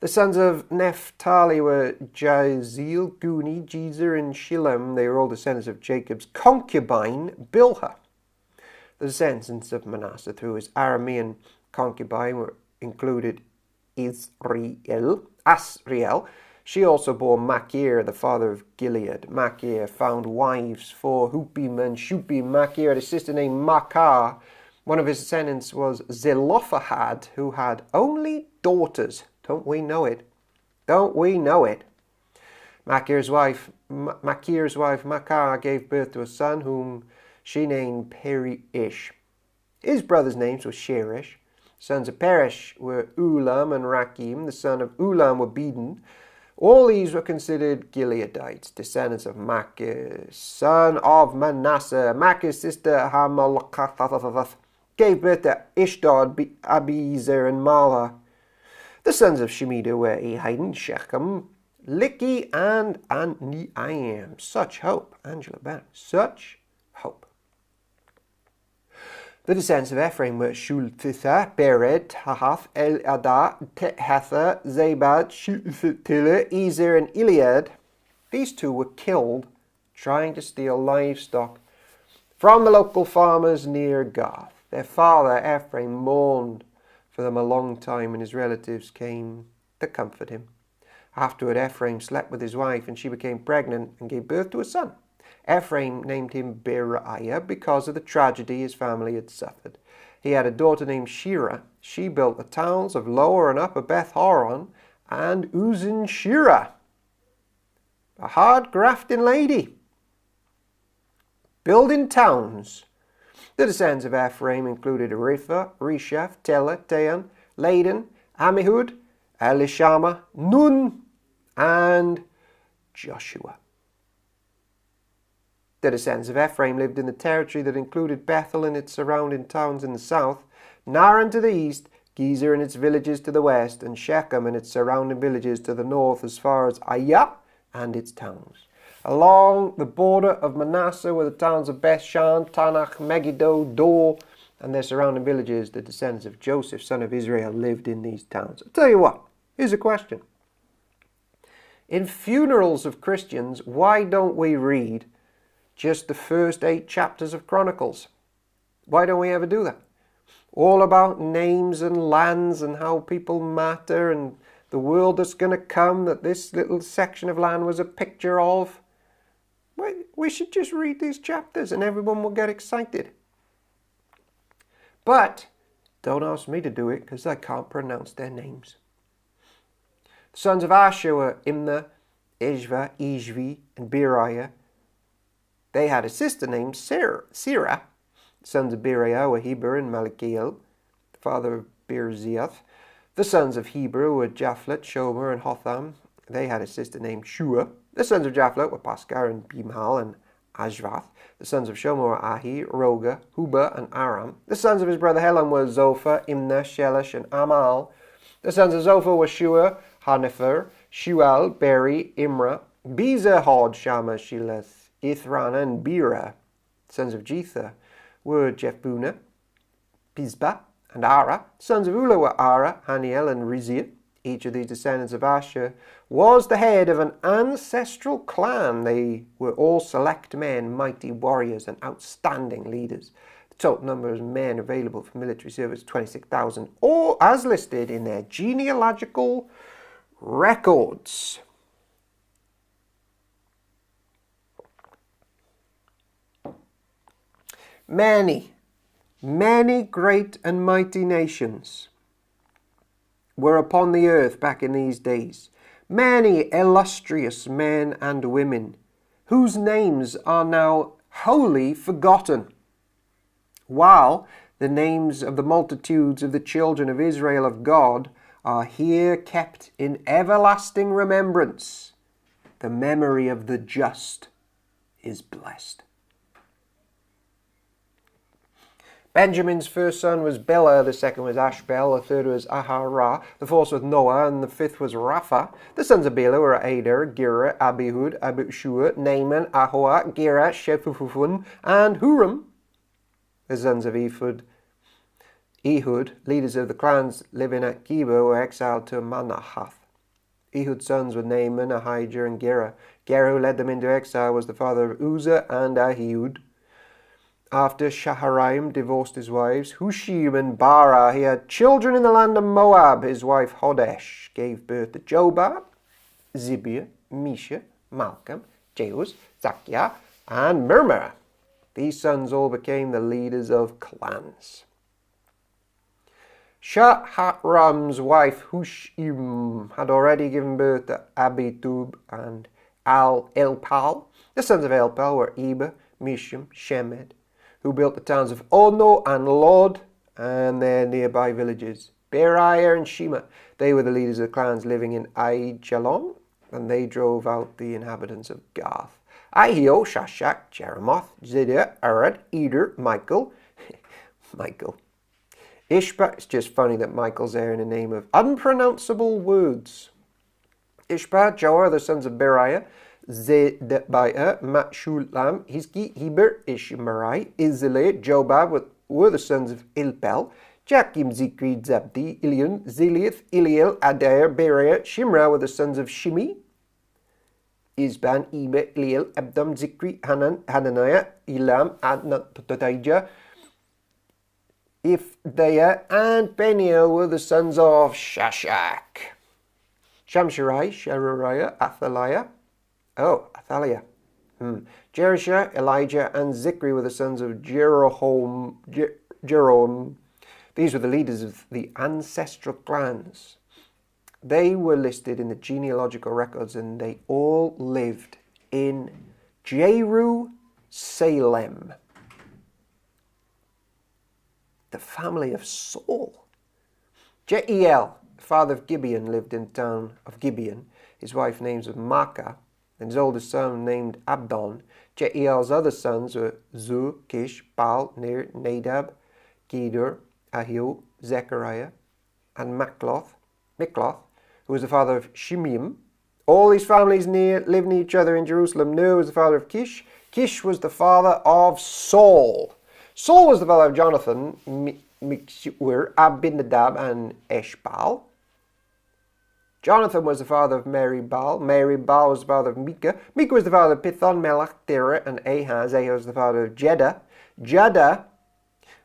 The sons of Naphtali were Jaziel, Guni, Jezer, and Shillem. They were all descendants of Jacob's concubine, Bilhah. The descendants of Manasseh through his Aramean concubine were included Asriel. She also bore Machir, the father of Gilead. Machir found wives for Hupim and Shupim. Machir had a sister named Makah. One of his descendants was Zelophehad, who had only daughters. Don't we know it? Don't we know it? Machir's wife Makah gave birth to a son whom she named Perish. His brothers' names were Sheresh. Sons of Perish were Ulam and Rakim. The son of Ulam were Beden. All these were considered Gileadites, descendants of Machir, son of Manasseh. Machir's sister Hamalakath gave birth to Ishdod, Abiezer, and Mala. The sons of Shemida were Ehiden, Shechem, Likhi, and Aniam. Such hope, Angela Bennett, such hope. The descendants of Ephraim were Shultitha, Bered, Tahath, El-Adah, Tehetha, Zabad, Shultitila, Ezer, and Eliad. These two were killed trying to steal livestock from the local farmers near Gath. Their father, Ephraim, mourned for them a long time, and his relatives came to comfort him. Afterward, Ephraim slept with his wife, and she became pregnant and gave birth to a son. Ephraim named him Beriah because of the tragedy his family had suffered. He had a daughter named Shira. She built the towns of Lower and Upper Beth Horon and Uzin Shira. A hard grafting lady. Building towns. The descendants of Ephraim included Ripha, Resheph, Tela, Tean, Laden, Amihud, Elishama, Nun, and Joshua. The descendants of Ephraim lived in the territory that included Bethel and its surrounding towns in the south, Naran to the east, Gezer and its villages to the west, and Shechem and its surrounding villages to the north as far as Ayah and its towns. Along the border of Manasseh were the towns of Bethshan, Tanach, Megiddo, Dor, and their surrounding villages. The descendants of Joseph, son of Israel, lived in these towns. I'll tell you what, here's a question. In funerals of Christians, why don't we read just the first 8 chapters of Chronicles? Why don't we ever do that? All about names and lands and how people matter and the world that's going to come that this little section of land was a picture of. We should just read these chapters and everyone will get excited. But don't ask me to do it because I can't pronounce their names. The sons of Asher were Imnah, Ishva, Ishvi, and Beriah. They had a sister named Serah. The sons of Beriah were Heber and Malachiel, the father of Birziath. The sons of Heber were Japhlet, Shomer, and Hotham. They had a sister named Shua. The sons of Japhlet were Paskar and Bimhal and Ashvath. The sons of Shomer were Ahi, Roga, Huba, and Aram. The sons of his brother Helam were Zophah, Imnah, Shelesh, and Amal. The sons of Zophah were Shua, Hanifer, Shual, Beri, Imra, Bezer, Hod, Shammah, Shileth, Ithran, and Bera. The sons of Jether were Jephunah, Pisbah, and Ara. The sons of Ulah were Ara, Haniel, and Rizia. Each of these descendants of Asher was the head of an ancestral clan. They were all select men, mighty warriors, and outstanding leaders. The total number of men available for military service, 26,000, all as listed in their genealogical records. Many great and mighty nations were upon the earth back in these days. Many illustrious men and women whose names are now wholly forgotten, while the names of the multitudes of the children of Israel of God are here kept in everlasting remembrance. The memory of the just is blessed. Benjamin's first son was Bela, the second was Ashbel, the third was Aharah, the fourth was Noah, and the fifth was Rapha. The sons of Bela were Ader, Gera, Abihud, Abishua, Naaman, Ahoa, Gera, Shephufun, and Huram. The sons of Ehud, leaders of the clans living at Geba, were exiled to Manahath. Ehud's sons were Naaman, Ahijah, and Gera. Gera, who led them into exile, was the father of Uzzah and Ahihud. After Shaharaim divorced his wives, Hushim and Bara, he had children in the land of Moab. His wife Hodesh gave birth to Jobab, Zibiah, Misha, Malcolm, Jeuz, Zakiah, and Mirmah. These sons all became the leaders of clans. Shaharaim's wife Hushim had already given birth to Abitub and Elpal. The sons of Elpal were Eber, Misham, Shemed, who built the towns of Ono and Lod and their nearby villages. Beriah and Shema, they were the leaders of the clans living in Aijalon, and they drove out the inhabitants of Gath. Ahio, Shashak, Jeremoth, Ziddah, Arad, Eder, Michael. Michael. Ishbak, it's just funny that Michael's there in the name of unpronounceable words. Ishbak, Joah, the sons of Beriah, Zedebiah, Matshulam, Hizki, Heber, Ishmerai, Izaleh, Jobab were the sons of Ilpel, Jakim, Zikri, Zabdi, Ilion, Ziliath, Iliel, Adair, Beriah, Shimra were the sons of Shimi, Isban, Eber, Eliel, Abdam, Zikri, Hananiah, Elam, Adnatotadijah, Ifdaya, and Peniel were the sons of Shashak. Shamsharai, Sherariah, Athaliah. Oh, Athaliah. Jerisha, Elijah, and Zikri were the sons of Jeroham. These were the leaders of the ancestral clans. They were listed in the genealogical records, and they all lived in Jerusalem. The family of Saul. Jeiel, father of Gibeon, lived in the town of Gibeon. His wife named was Maacah, and his oldest son named Abdon. Jeiel's other sons were Zu, Kish, Baal, Ner, Nadab, Gedor, Ahio, Zechariah, and Mikloth, who was the father of Shimeam. All these families lived near each other in Jerusalem. Ner was the father of Kish. Kish was the father of Saul. Saul was the father of Jonathan, Mixur, Abinadab, and Eshbal. Jonathan was the father of Meribal. Meribal was the father of Micah. Micah was the father of Pithon, Melach, Terah, and Ahaz. Ahaz was the father of Jeddah. Jeddah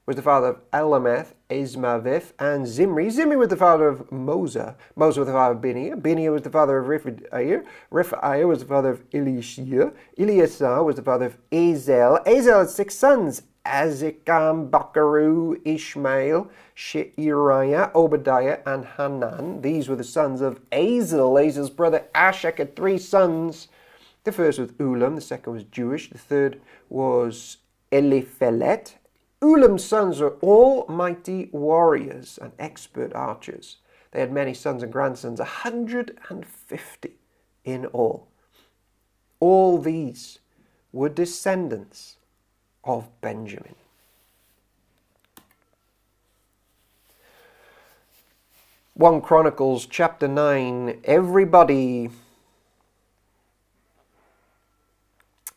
was the father of Elameth, Ismavith, and Zimri. Zimri was the father of Mosa. Mosa was the father of Biniah. Biniah was the father of Riphiah. Riphiah was the father of Elishia. Eleazar was the father of Azel. Azel had 6 sons: Azikam, Bakaru, Ishmael, Sheariah, Obadiah, and Hanan. These were the sons of Azel. Azel's brother Ashak had 3 sons. The first was Ulam, the second was Jewish, the third was Eliphelet. Ulam's sons were all mighty warriors and expert archers. They had many sons and grandsons, 150 in all. All these were descendants of Benjamin. Chronicles chapter 9. Everybody.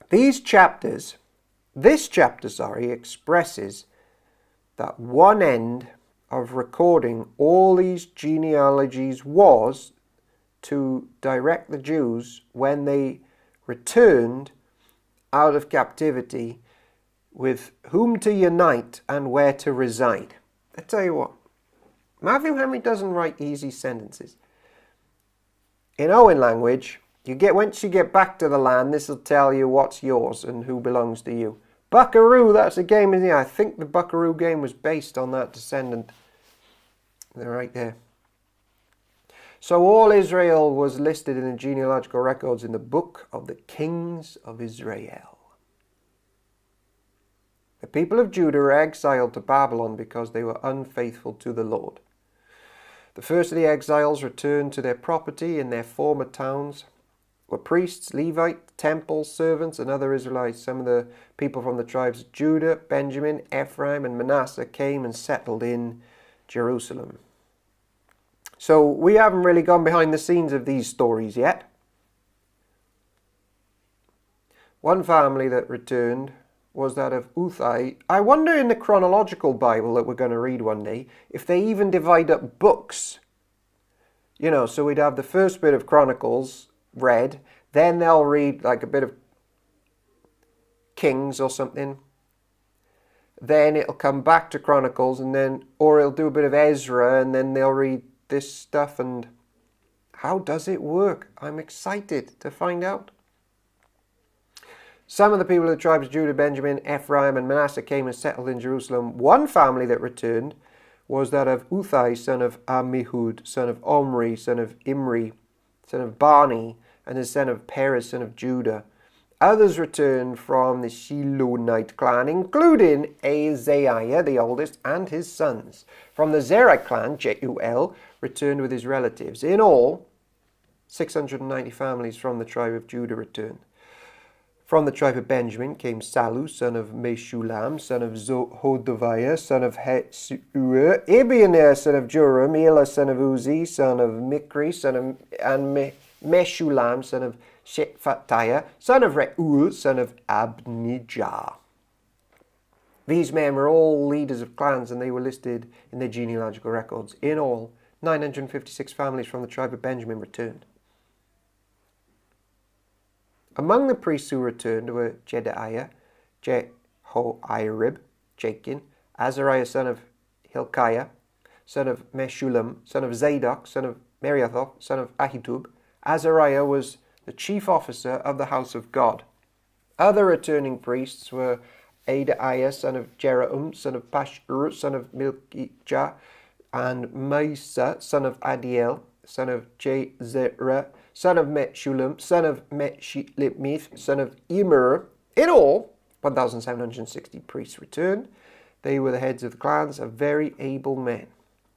This chapter, expresses that one end of recording all these genealogies was to direct the Jews when they returned out of captivity with whom to unite and where to reside. I tell you what, Matthew Henry doesn't write easy sentences. In Owen language, once you get back to the land, this will tell you what's yours and who belongs to you. Buckaroo, that's a game, isn't it? I think the Buckaroo game was based on that descendant. They're right there. So all Israel was listed in the genealogical records in the book of the kings of Israel. The people of Judah were exiled to Babylon because they were unfaithful to the Lord. The first of the exiles returned to their property in their former towns. Were priests, Levites, temple servants, and other Israelites. Some of the people from the tribes of Judah, Benjamin, Ephraim, and Manasseh came and settled in Jerusalem. So we haven't really gone behind the scenes of these stories yet. One family that returned was that of Uthai. I wonder in the chronological Bible that we're going to read one day, if they even divide up books. So we'd have the first bit of Chronicles read, then they'll read like a bit of Kings or something, then it'll come back to Chronicles, or it'll do a bit of Ezra, and then they'll read this stuff. And how does it work? I'm excited to find out. Some of the people of the tribes of Judah, Benjamin, Ephraim, and Manasseh came and settled in Jerusalem. One family that returned was that of Uthai, son of Ammihud, son of Omri, son of Imri, son of Bani, and the son of Perez, son of Judah. Others returned from the Shilonite clan, including Azariah, the oldest, and his sons. From the Zerah clan, Jeuel returned with his relatives. In all, 690 families from the tribe of Judah returned. From the tribe of Benjamin came Salu, son of Meshulam, son of Hodaviah, son of Hesur, Ibionah, son of Joram, Elah, son of Uzi, son of Mikri, and Meshulam, son of Shephatiah, son of Reuel, son of Abnijah. These men were all leaders of clans, and they were listed in their genealogical records. In all, 956 families from the tribe of Benjamin returned. Among the priests who returned were Jedaiah, Jehoiarib, Jachin, Azariah son of Hilkiah, son of Meshulam, son of Zadok, son of Meriathoth, son of Ahitub. Azariah was the chief officer of the house of God. Other returning priests were Adaiah, son of Jeroham, son of Pashur, son of Milkijah, and Maasah, son of Adiel, son of Jezerah, son of Meshulam, son of Meshilemith, son of Immer. In all, 1,760 priests returned. They were the heads of the clans, of very able men.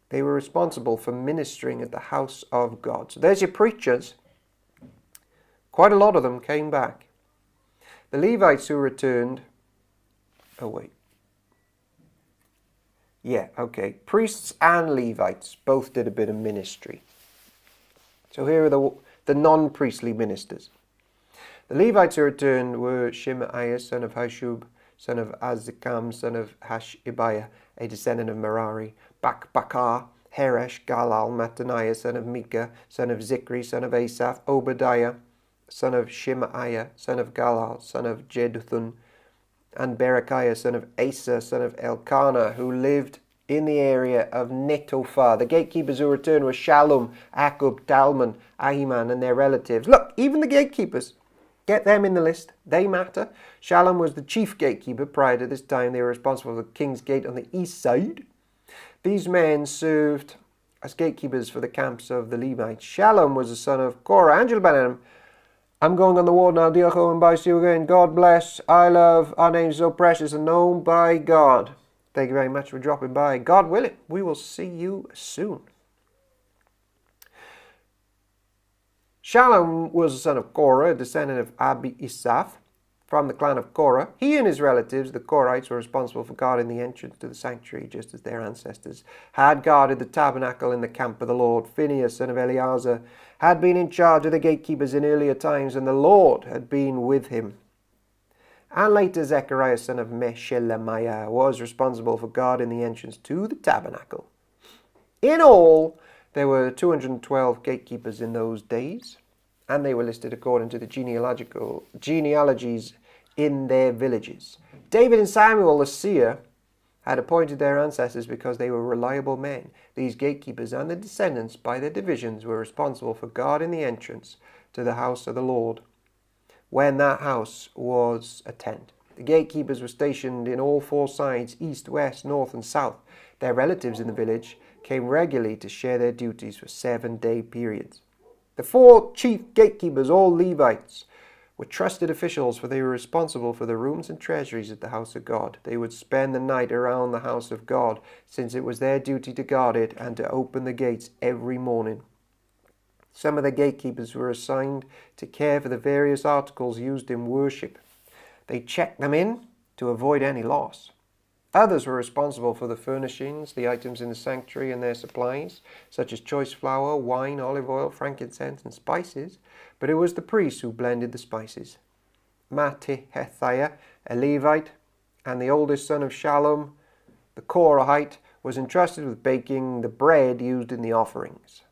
They were responsible for ministering at the house of God. So there's your preachers. Quite a lot of them came back. The Levites who returned... Priests and Levites both did a bit of ministry. So here are the non-priestly ministers. The Levites who returned were Shemaiah, son of Hashub, son of Azikam, son of Hashibiah, a descendant of Merari, Bakbakar, Heresh, Galal, Mattaniah, son of Micah, son of Zikri, son of Asaph, Obadiah, son of Shemaiah, son of Galal, son of Jeduthun, and Berechiah, son of Asa, son of Elkanah, who lived in the area of Netophah. The gatekeepers who returned were Shallum, Akub, Talman, Ahiman, and their relatives. Look, even the gatekeepers, get them in the list. They matter. Shallum was the chief gatekeeper. Prior to this time, they were responsible for the king's gate on the east side. These men served as gatekeepers for the camps of the Levites. Shallum was the son of Korah. Angel Benham, I'm going on the ward now. Diolch and bye. See you again. God bless. I love. Our name's so precious and known by God. Thank you very much for dropping by. God willing, we will see you soon. Shallum was the son of Korah, a descendant of Abi-Isaph, from the clan of Korah. He and his relatives, the Korahites, were responsible for guarding the entrance to the sanctuary, just as their ancestors had guarded the tabernacle in the camp of the Lord. Phinehas, son of Eleazar, had been in charge of the gatekeepers in earlier times, and the Lord had been with him. And later Zechariah, son of Meshelemiah, was responsible for guarding the entrance to the tabernacle. In all, there were 212 gatekeepers in those days, and they were listed according to the genealogies in their villages. David and Samuel the seer had appointed their ancestors because they were reliable men. These gatekeepers and the descendants, by their divisions, were responsible for guarding the entrance to the house of the Lord, when that house was a tent. The gatekeepers were stationed in all four sides, east, west, north, and south. Their relatives in the village came regularly to share their duties for 7-day periods. The 4 chief gatekeepers, all Levites, were trusted officials, for they were responsible for the rooms and treasuries at the house of God. They would spend the night around the house of God, since it was their duty to guard it and to open the gates every morning. Some of the gatekeepers were assigned to care for the various articles used in worship. They checked them in to avoid any loss. Others were responsible for the furnishings, the items in the sanctuary and their supplies, such as choice flour, wine, olive oil, frankincense, and spices. But it was the priests who blended the spices. Mattithiah, a Levite, and the oldest son of Shallum, the Korahite, was entrusted with baking the bread used in the offerings.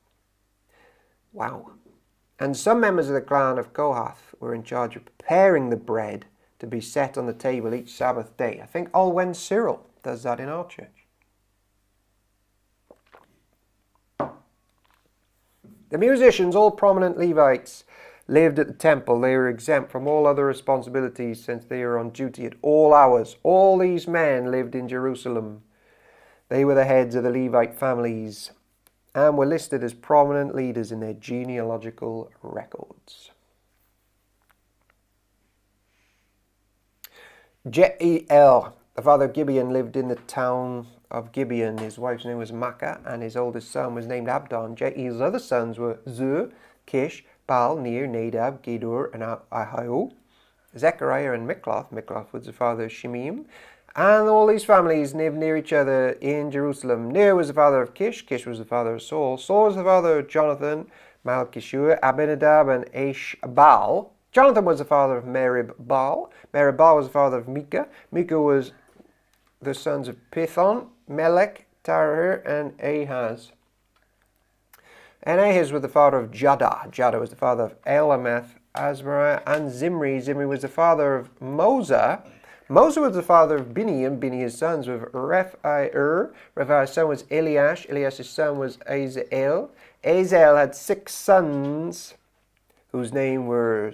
Wow. And some members of the clan of Kohath were in charge of preparing the bread to be set on the table each Sabbath day. I think Olwen Cyril does that in our church. The musicians, all prominent Levites, lived at the temple. They were exempt from all other responsibilities since they were on duty at all hours. All these men lived in Jerusalem. They were the heads of the Levite families and were listed as prominent leaders in their genealogical records. Jeiel, the father of Gibeon, lived in the town of Gibeon. His wife's name was Makkah, and his oldest son was named Abdon. Jeiel's other sons were Zur, Kish, Baal, Ner, Nadab, Gedor, and Ahio. Zechariah and Mikloth. Mikloth was the father of Shimeam. And all these families lived near each other in Jerusalem. Ner was the father of Kish. Kish was the father of Saul. Saul was the father of Jonathan, Malchishua, Abinadab, and Eshbaal. Jonathan was the father of Merib-Baal. Merib-Baal was the father of Micah. Micah was the sons of Pithon, Melech, Tarher, and Ahaz. And Ahaz was the father of Jada. Jada was the father of Elameth, Azariah, and Zimri. Zimri was the father of Mosa. Mosa was the father of Bini, Bini his sons were Rephaiah. Rephaiah's son was Eliash. Eliash's son was Azael. Azael had 6 sons, whose name were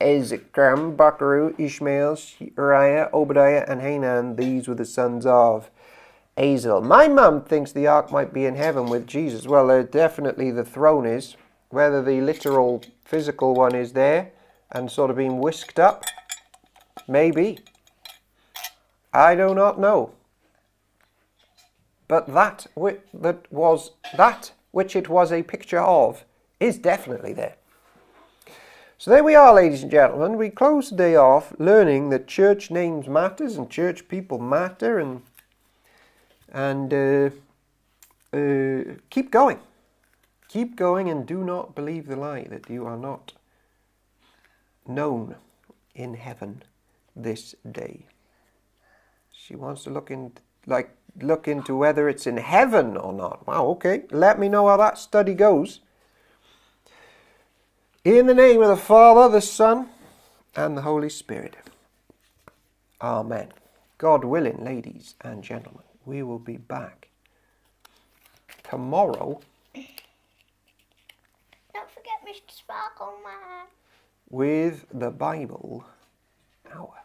Ezekram, Bakaru, Ishmael, Uriah, Obadiah, and Hanan. These were the sons of Azel. My mum thinks the ark might be in heaven with Jesus. Well, definitely the throne is. Whether the literal physical one is there and sort of being whisked up, maybe. I do not know. But that which it was a picture of is definitely there. So there we are, ladies and gentlemen. We close the day off learning that church names matters and church people matter, and keep going. Keep going, and do not believe the lie that you are not known in heaven this day. She wants to look into whether it's in heaven or not. Wow, okay. Let me know how that study goes. In the name of the Father, the Son, and the Holy Spirit. Amen. God willing, ladies and gentlemen, we will be back tomorrow. Don't forget Mr. Sparkle Man. With the Bible Hour.